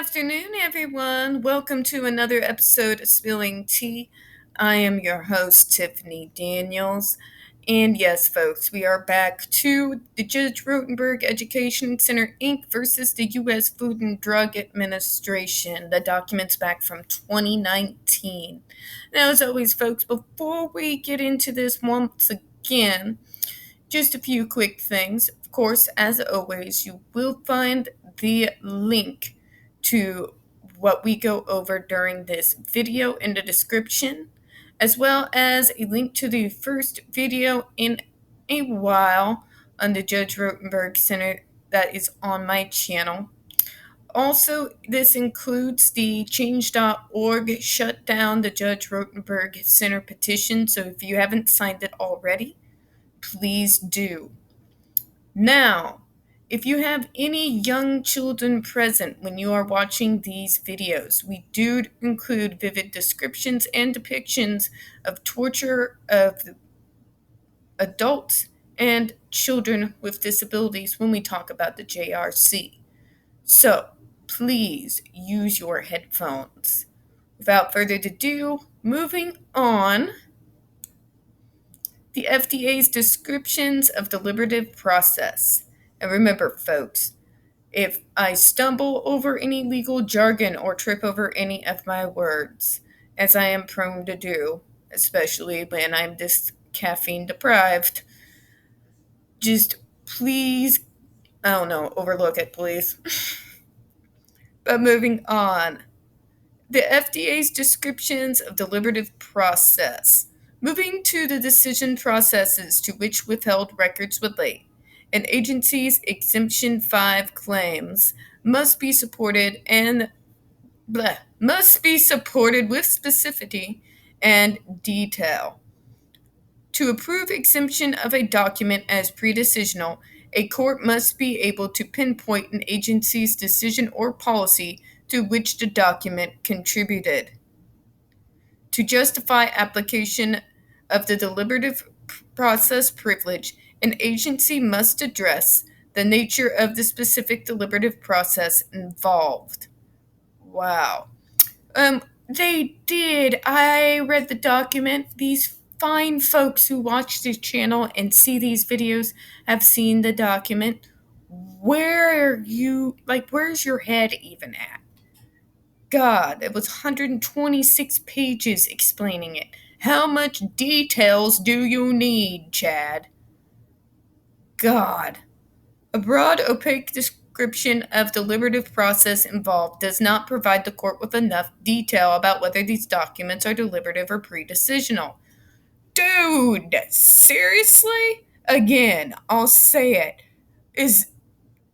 afternoon, everyone. Welcome to another episode of Spilling Tea. I am your host, Tiffany Daniels. And yes, folks, we are back to the Judge Rotenberg Education Center, Inc. versus the U.S. Food and Drug Administration. The document's back from 2019. Now, as always, folks, before we get into this once again, just a few quick things. Of course, as always, you will find the link to what we go over during this video in the description, as well as a link to the first video in a while on the Judge Rotenberg Center that is on my channel. Also, this includes the change.org shut down the Judge Rotenberg Center petition, so if you haven't signed it already, please do. Now, if you have any young children present when you are watching these videos, we do include vivid descriptions and depictions of torture of adults and children with disabilities when we talk about the JRC. So, please use your headphones. Without further ado, moving on. The FDA's descriptions of deliberative process. And remember, folks, if I stumble over any legal jargon or trip over any of my words, as I am prone to do, especially when I'm this caffeine deprived, just please, overlook it, please. But moving on. The FDA's descriptions of deliberative process. Moving to the decision processes to which withheld records relate, an agency's Exemption 5 claims must be supported with specificity and detail. To approve exemption of a document as pre-decisional, a court must be able to pinpoint an agency's decision or policy to which the document contributed. To justify application of the deliberative process privilege, an agency must address the nature of the specific deliberative process involved. Wow. They did. I read the document. These fine folks who watch this channel and see these videos have seen the document. Where's your head even at? God, it was 126 pages explaining it. How much details do you need, Chad? God. A broad, opaque description of deliberative process involved does not provide the court with enough detail about whether these documents are deliberative or pre-decisional. Dude, seriously? Again, I'll say it.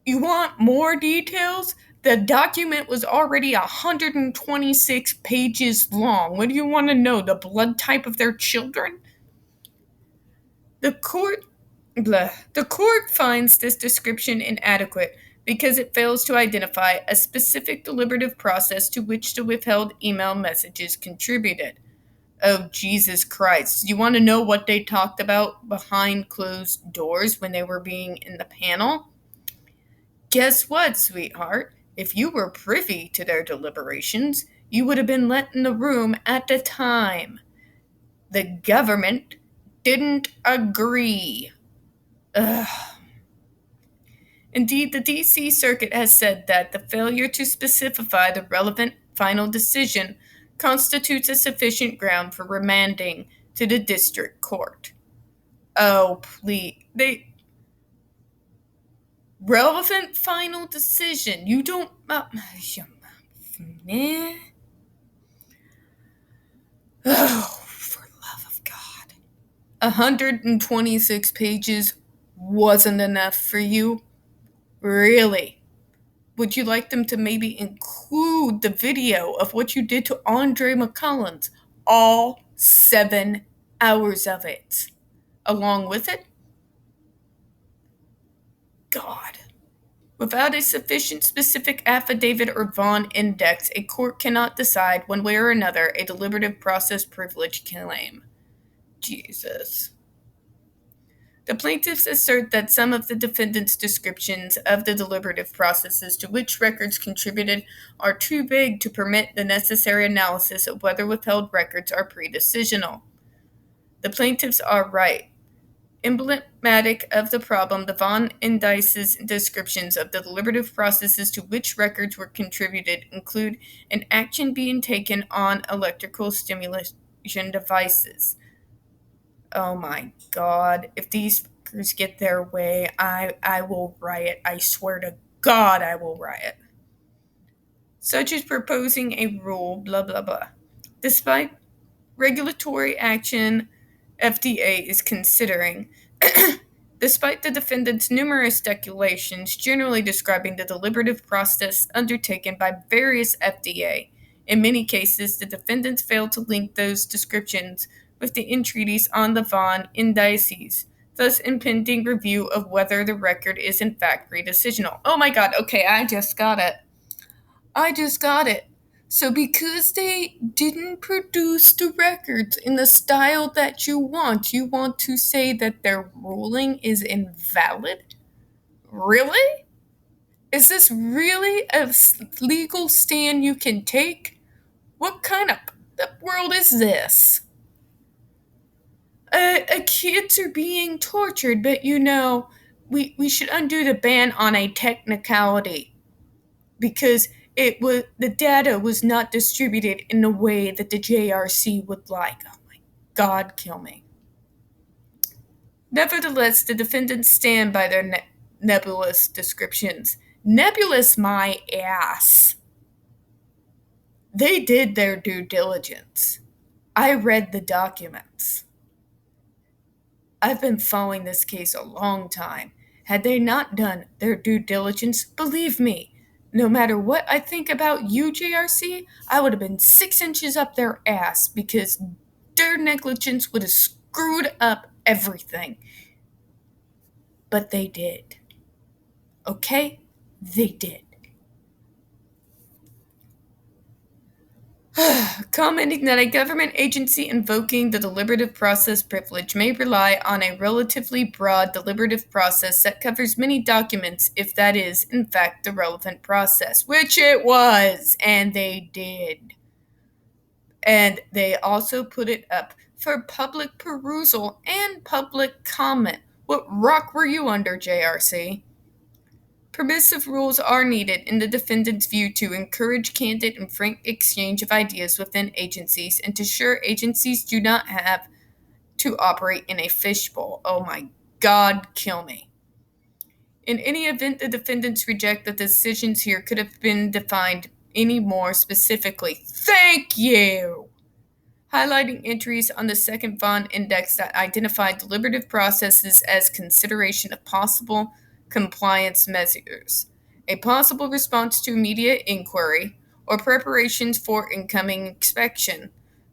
You want more details? The document was already 126 pages long. What do you want to know? The blood type of their children? The court finds this description inadequate because it fails to identify a specific deliberative process to which the withheld email messages contributed. Oh, Jesus Christ. You want to know what they talked about behind closed doors when they were being in the panel? Guess what, sweetheart? If you were privy to their deliberations, you would have been let in the room at the time. The government didn't agree. Ugh. Indeed, the D.C. Circuit has said that the failure to specify the relevant final decision constitutes a sufficient ground for remanding to the district court. Oh, please. Relevant final decision. You don't... man. Oh, for love of God. 126 pages wasn't enough for you? Really? Would you like them to maybe include the video of what you did to Andre McCullens? All 7 hours of it. Along with it? God. Without a sufficient specific affidavit or Vaughn index, a court cannot decide one way or another a deliberative process privilege claim. Jesus. The plaintiffs assert that some of the defendants' descriptions of the deliberative processes to which records contributed are too vague to permit the necessary analysis of whether withheld records are pre-decisional. The plaintiffs are right. Emblematic of the problem, the Von Indice's descriptions of the deliberative processes to which records were contributed include an action being taken on electrical stimulation devices. Oh my god, if these fuckers get their way, I will riot. I swear to God, I will riot. Such as proposing a rule, blah blah blah. Despite regulatory action FDA is considering, despite the defendant's numerous declarations generally describing the deliberative process undertaken by various FDA, in many cases the defendants failed to link those descriptions with the entreaties on the Von Indices, thus impeding review of whether the record is in fact pre-decisional. Oh my god, okay, I just got it. So because they didn't produce the records in the style that you want to say that their ruling is invalid? Really? Is this really a legal stand you can take? What kind of world is this? Kids are being tortured, but we should undo the ban on a technicality because the data was not distributed in the way that the JRC would like. Oh my God, kill me. Nevertheless, the defendants stand by their nebulous descriptions. Nebulous my ass. They did their due diligence. I read the documents. I've been following this case a long time. Had they not done their due diligence, believe me, no matter what I think about you, JRC, I would have been 6 inches up their ass because their negligence would have screwed up everything. But they did. Okay? They did. Commenting that a government agency invoking the deliberative process privilege may rely on a relatively broad deliberative process that covers many documents if that is, in fact, the relevant process, which it was, and they did. And they also put it up for public perusal and public comment. What rock were you under, JRC? Permissive rules are needed, in the defendant's view, to encourage candid and frank exchange of ideas within agencies and to ensure agencies do not have to operate in a fishbowl. Oh my God, kill me. In any event, the defendants reject that the decisions here could have been defined any more specifically. Thank you! Highlighting entries on the second Von Index that identified deliberative processes as consideration of possible compliance measures, a possible response to immediate inquiry, or preparations for incoming inspection.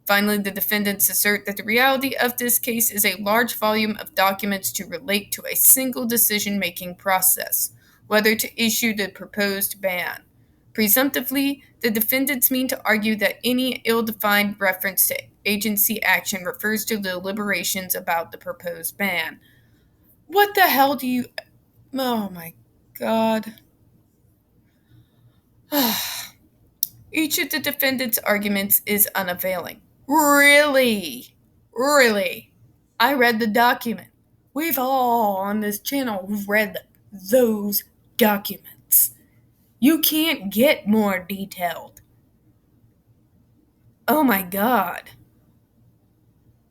Finally, the defendants assert that the reality of this case is a large volume of documents to relate to a single decision-making process, whether to issue the proposed ban. Presumptively, the defendants mean to argue that any ill-defined reference to agency action refers to the deliberations about the proposed ban. What the hell do you... Oh my God. Each of the defendants' arguments is unavailing. Really? Really? I read the document. We've all on this channel read those documents. You can't get more detailed. Oh my God.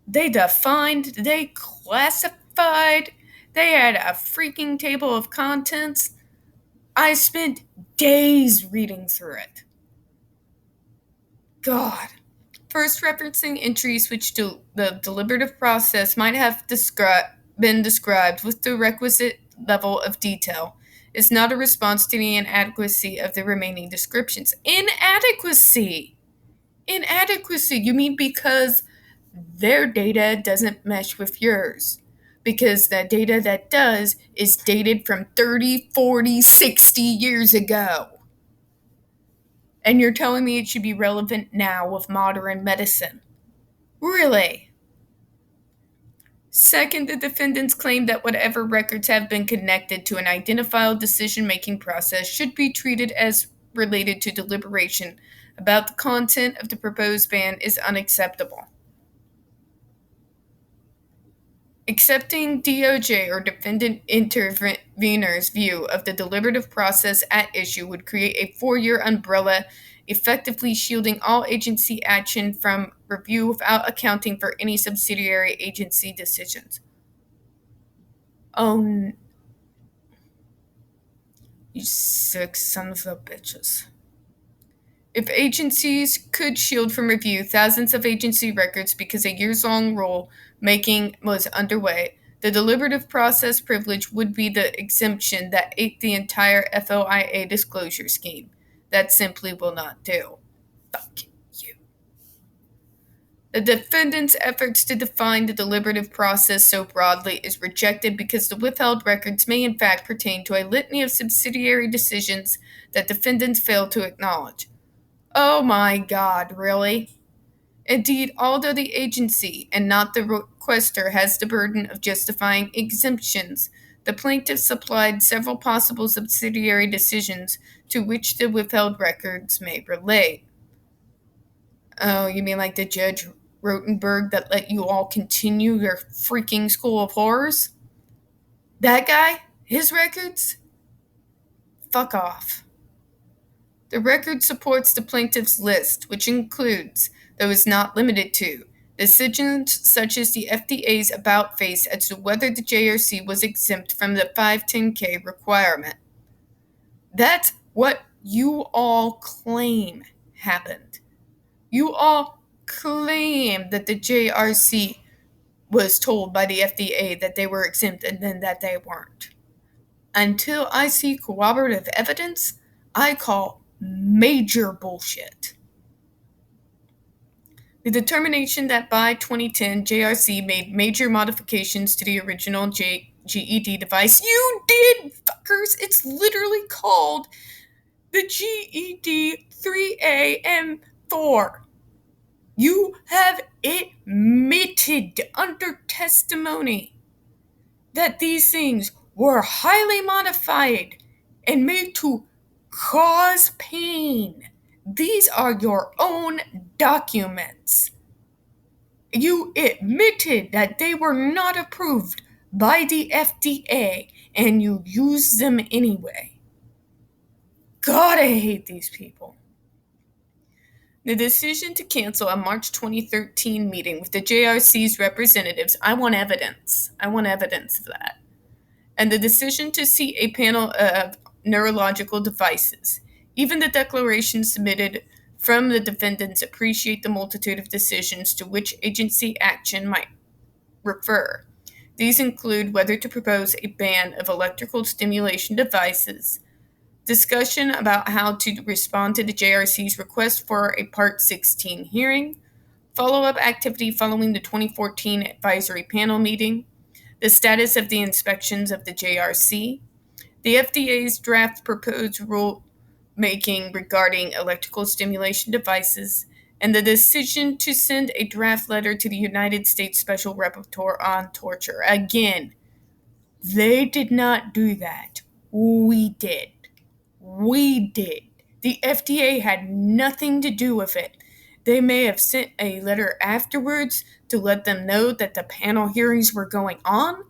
They defined, they classified, they had a freaking table of contents. I spent days reading through it. God. First, referencing entries which the deliberative process might have been described with the requisite level of detail is not a response to the inadequacy of the remaining descriptions. Inadequacy! Inadequacy! You mean because their data doesn't mesh with yours? Because the data that does is dated from 30, 40, 60 years ago. And you're telling me it should be relevant now with modern medicine. Really? Second, the defendants claim that whatever records have been connected to an identifiable decision-making process should be treated as related to deliberation about the content of the proposed ban is unacceptable. Accepting DOJ or defendant intervener's view of the deliberative process at issue would create a 4-year umbrella, effectively shielding all agency action from review without accounting for any subsidiary agency decisions. Oh, you sick sons of bitches. If agencies could shield from review thousands of agency records because a years-long rule-making was underway, the deliberative process privilege would be the exemption that ate the entire FOIA disclosure scheme. That simply will not do. Fuck you. The defendant's efforts to define the deliberative process so broadly is rejected because the withheld records may in fact pertain to a litany of subsidiary decisions that defendants fail to acknowledge. Oh my God, really? Indeed, although the agency, and not the requester, has the burden of justifying exemptions, the plaintiff supplied several possible subsidiary decisions to which the withheld records may relate. Oh, you mean like the Judge Rotenberg that let you all continue your freaking school of horrors? That guy? His records? Fuck off. The record supports the plaintiff's list, which includes, though is not limited to, decisions such as the FDA's about face as to whether the JRC was exempt from the 510K requirement. That's what you all claim happened. You all claim that the JRC was told by the FDA that they were exempt and then that they weren't. Until I see corroborative evidence, I call major bullshit. The determination that by 2010 JRC made major modifications to the original GED device. You did, fuckers! It's literally called the GED 3A and 4. You have admitted under testimony that these things were highly modified and made to cause pain. These are your own documents. You admitted that they were not approved by the FDA and you used them anyway. God, I hate these people. The decision to cancel a March 2013 meeting with the JRC's representatives, I want evidence. I want evidence of that. And the decision to seat a panel of neurological devices. Even the declarations submitted from the defendants appreciate the multitude of decisions to which agency action might refer. These include whether to propose a ban of electrical stimulation devices, discussion about how to respond to the JRC's request for a Part 16 hearing, follow-up activity following the 2014 advisory panel meeting, the status of the inspections of the JRC, the FDA's draft proposed rulemaking regarding electrical stimulation devices, and the decision to send a draft letter to the United States Special Rapporteur on Torture. Again, they did not do that. We did. We did. The FDA had nothing to do with it. They may have sent a letter afterwards to let them know that the panel hearings were going on,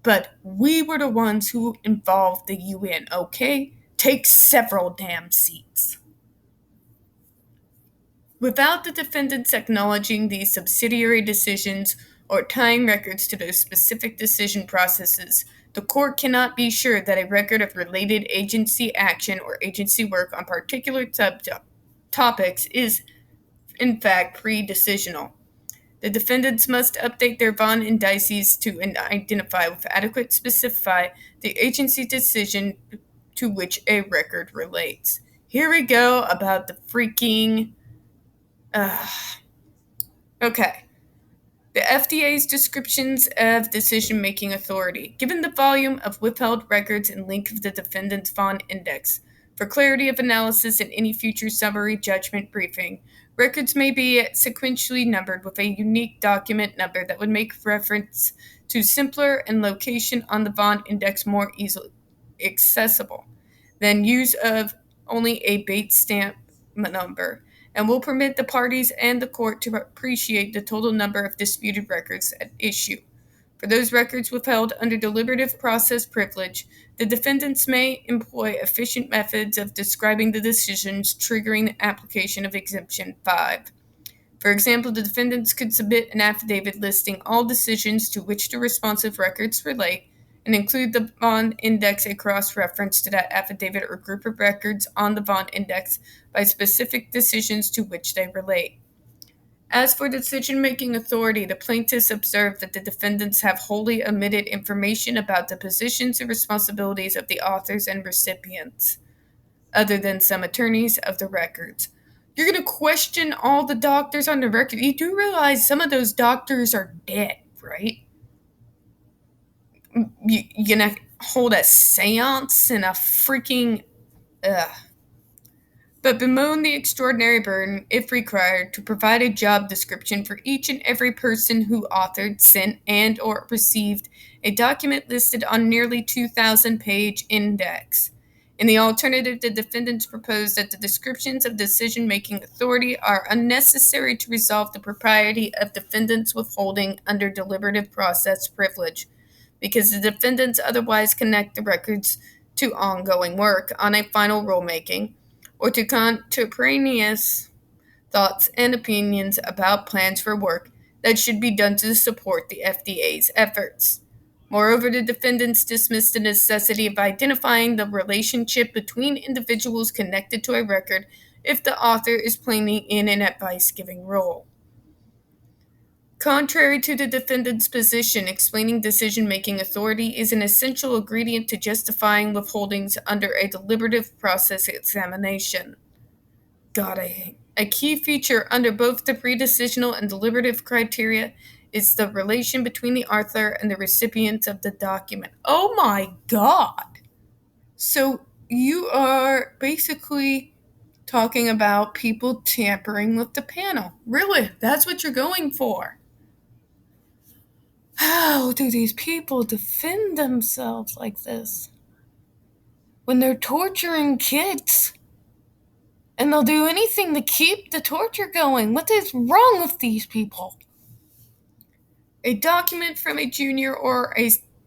but we were the ones who involved the UN, okay? Take several damn seats. Without the defendants acknowledging these subsidiary decisions or tying records to those specific decision processes, the court cannot be sure that a record of related agency action or agency work on particular topics is, in fact, pre-decisional. The defendants must update their Von indices to identify with adequate specify the agency decision to which a record relates. Here we go about the freaking... Okay. The FDA's descriptions of decision-making authority. Given the volume of withheld records and length of the defendant's Von index, for clarity of analysis in any future summary judgment briefing, records may be sequentially numbered with a unique document number that would make reference to simpler and location on the bond index more easily accessible than use of only a bait stamp number, and will permit the parties and the court to appreciate the total number of disputed records at issue. For those records withheld under deliberative process privilege, the defendants may employ efficient methods of describing the decisions triggering the application of Exemption 5. For example, the defendants could submit an affidavit listing all decisions to which the responsive records relate and include the bond index a cross-reference to that affidavit or group of records on the bond index by specific decisions to which they relate. As for decision-making authority, the plaintiffs observe that the defendants have wholly omitted information about the positions and responsibilities of the authors and recipients, other than some attorneys of the records. You're going to question all the doctors on the record. You do realize some of those doctors are dead, right? You're going to hold a seance and a freaking... but bemoan the extraordinary burden, if required, to provide a job description for each and every person who authored, sent, and or received a document listed on nearly 2,000-page index. In the alternative, the defendants propose that the descriptions of decision-making authority are unnecessary to resolve the propriety of defendants' withholding under deliberative process privilege, because the defendants otherwise connect the records to ongoing work on a final rulemaking, or to contemporaneous thoughts and opinions about plans for work that should be done to support the FDA's efforts. Moreover, the defendants dismiss the necessity of identifying the relationship between individuals connected to a record if the author is plainly in an advice-giving role. Contrary to the defendant's position, explaining decision-making authority is an essential ingredient to justifying withholdings under a deliberative process examination. A key feature under both the pre-decisional and deliberative criteria is the relation between the author and the recipient of the document. Oh my God! So you are basically talking about people tampering with the panel. Really? That's what you're going for? How do these people defend themselves like this? When they're torturing kids? And they'll do anything to keep the torture going. What is wrong with these people? A document from a junior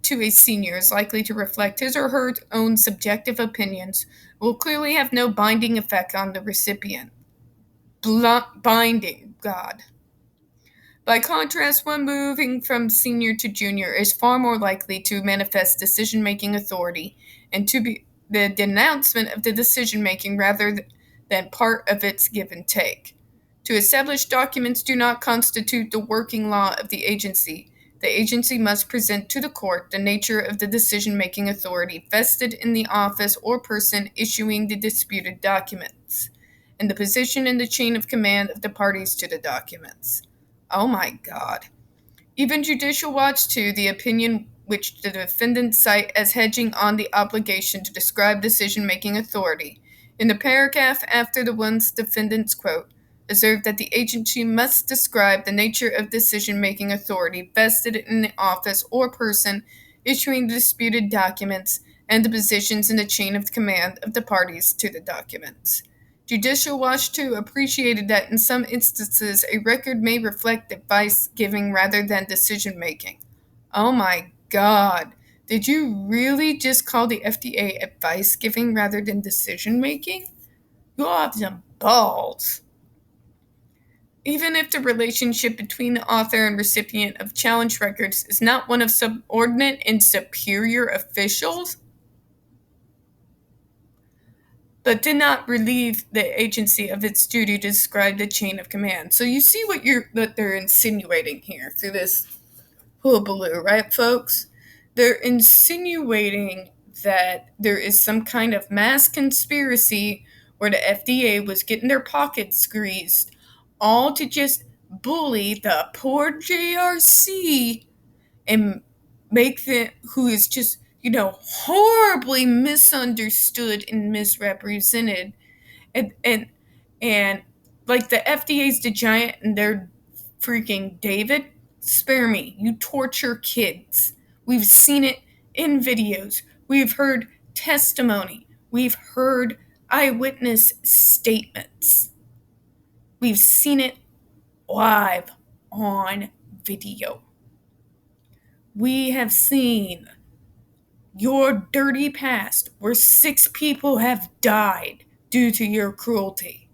to a senior is likely to reflect his or her own subjective opinions, will clearly have no binding effect on the recipient. Binding, God. By contrast, one moving from senior to junior is far more likely to manifest decision-making authority and to be the denouncement of the decision-making rather than part of its give and take. To establish documents do not constitute the working law of the agency. The agency must present to the court the nature of the decision-making authority vested in the office or person issuing the disputed documents, and the position in the chain of command of the parties to the documents. Oh my God. Even Judicial Watch 2, the opinion which the defendants cite as hedging on the obligation to describe decision-making authority, in the paragraph after the ones defendants quote, observed that the agency must describe the nature of decision-making authority vested in the office or person issuing the disputed documents and the positions in the chain of command of the parties to the documents. Judicial Watch 2 appreciated that in some instances a record may reflect advice-giving rather than decision-making. Oh my God. Did you really just call the FDA advice-giving rather than decision-making? You have some balls. Even if the relationship between the author and recipient of challenge records is not one of subordinate and superior officials, but did not relieve the agency of its duty to describe the chain of command. So you see what they're insinuating here through this hullabaloo, right, folks? They're insinuating that there is some kind of mass conspiracy where the FDA was getting their pockets greased, all to just bully the poor JRC and make them, who is just, horribly misunderstood and misrepresented. And like the FDA's the giant and they're freaking David. spare me. You torture kids. We've seen it in videos. We've heard testimony. We've heard eyewitness statements. We've seen it live on video. We have seen your dirty past where 6 people have died due to your cruelty.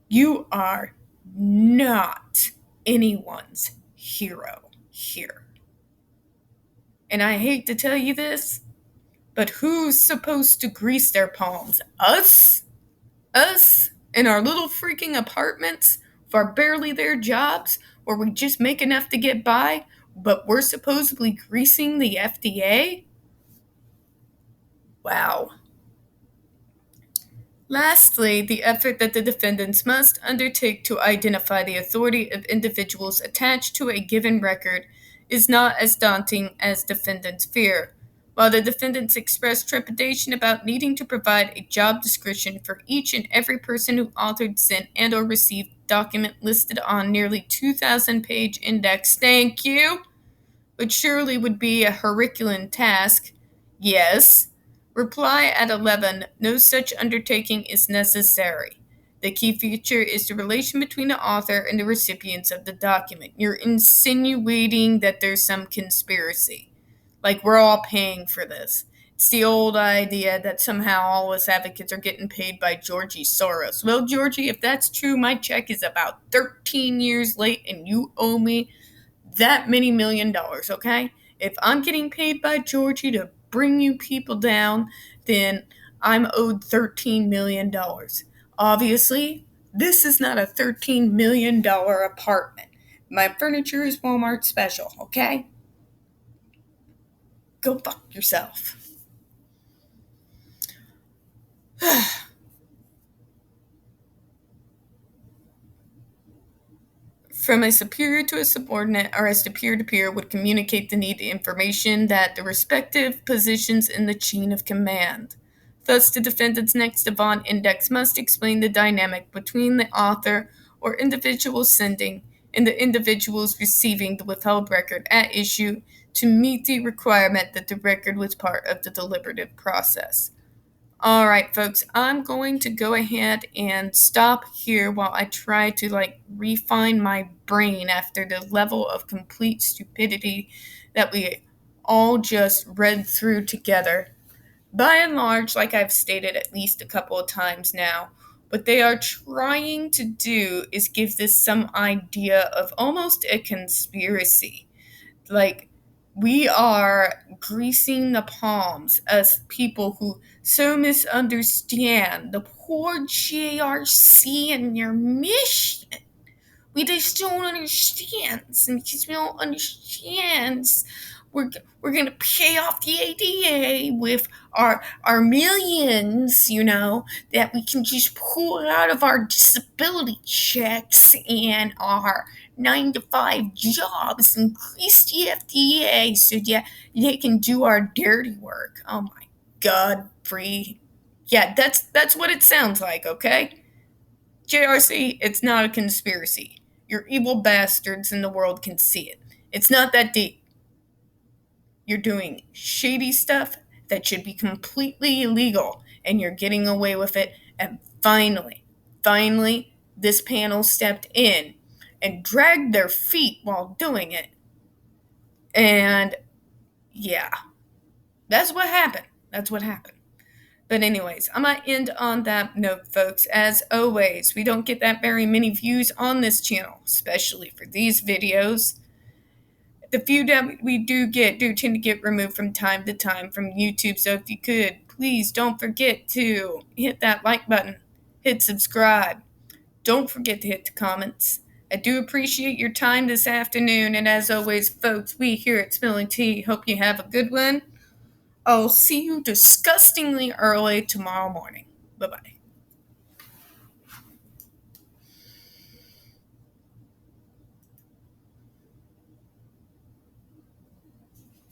You are not anyone's hero here. And I hate to tell you this, but who's supposed to grease their palms? Us? Us in our little freaking apartments for barely their jobs where we just make enough to get by, but we're supposedly greasing the FDA? Wow. Lastly, the effort that the defendants must undertake to identify the authority of individuals attached to a given record is not as daunting as defendants fear. While the defendants express trepidation about needing to provide a job description for each and every person who authored, sent, and or received document listed on nearly 2,000-page index, thank you, which surely would be a Herculean task, yes. Reply at 11, no such undertaking is necessary. The key feature is the relation between the author and the recipients of the document. You're insinuating that there's some conspiracy. Like we're all paying for this. It's the old idea that somehow all us advocates are getting paid by Georgie Soros. Well, Georgie, if that's true, my check is about 13 years late and you owe me that many $1 million, okay? If I'm getting paid by Georgie to bring you people down, then I'm owed $13 million. Obviously, this is not a $13 million apartment. My furniture is Walmart special, okay? Go fuck yourself. From a superior to a subordinate or as to peer would communicate the needed information that the respective positions in the chain of command. Thus, the defendant's next Devon index must explain the dynamic between the author or individual sending and the individuals receiving the withheld record at issue to meet the requirement that the record was part of the deliberative process. All right, folks, I'm going to go ahead and stop here while I try to refine my brain after the level of complete stupidity that we all just read through together. By and large, like I've stated at least a couple of times now, what they are trying to do is give this some idea of almost a conspiracy. We are greasing the palms as people who so misunderstand the poor JRC and their mission. We just don't understand. And because we don't understand, we're going to pay off the ADA with our millions, that we can just pull out of our disability checks and our 9-to-5 jobs and increase the FDA so they can do our dirty work. Oh my God, free. Yeah, that's what it sounds like, okay? JRC, it's not a conspiracy. You're evil bastards and the world can see it. It's not that deep. You're doing shady stuff that should be completely illegal, and you're getting away with it. And finally, this panel stepped in and dragged their feet while doing it. And yeah, that's what happened. But anyways, I'm going to end on that note, folks. As always, we don't get that very many views on this channel, especially for these videos. The few that we do tend to get removed from time to time from YouTube. So if you could, please don't forget to hit that like button, hit subscribe. Don't forget to hit the comments. I do appreciate your time this afternoon. And as always, folks, we here at Spilling Tea hope you have a good one. I'll see you disgustingly early tomorrow morning. Bye-bye.